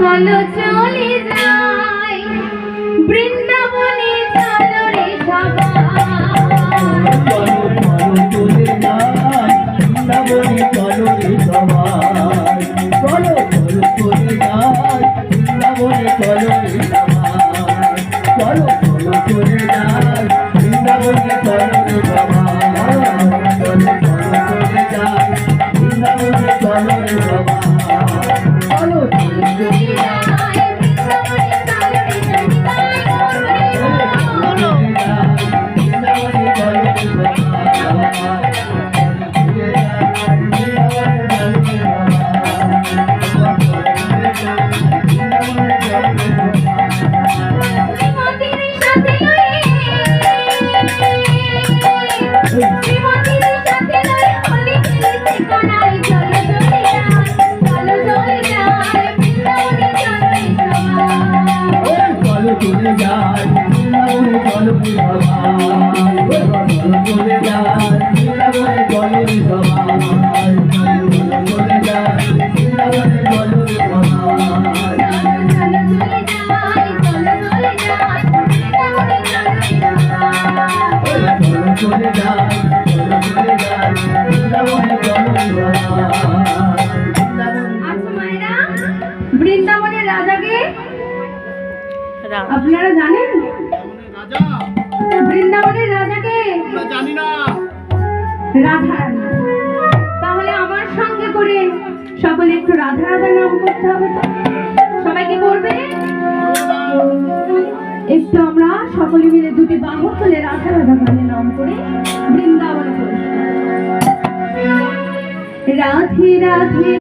চলো চলে যাই বৃন্দাবনে, চলো রে বৃন্দাবনের রাজাকে আপনারা জানেন? বৃন্দাবনের রাজাকে জানি না। রাধা। তাহলে আমার সঙ্গে করে সকলে একটু রাধা রাধা নাম করতে হবে। তো সবাই কি করবে? একটু আমরা সকলে মিলে দুটি বাহু তুলে রাধা রাধা গানে নাম করে বৃন্দাবনে প্রবেশ করব। রাধে রাধে।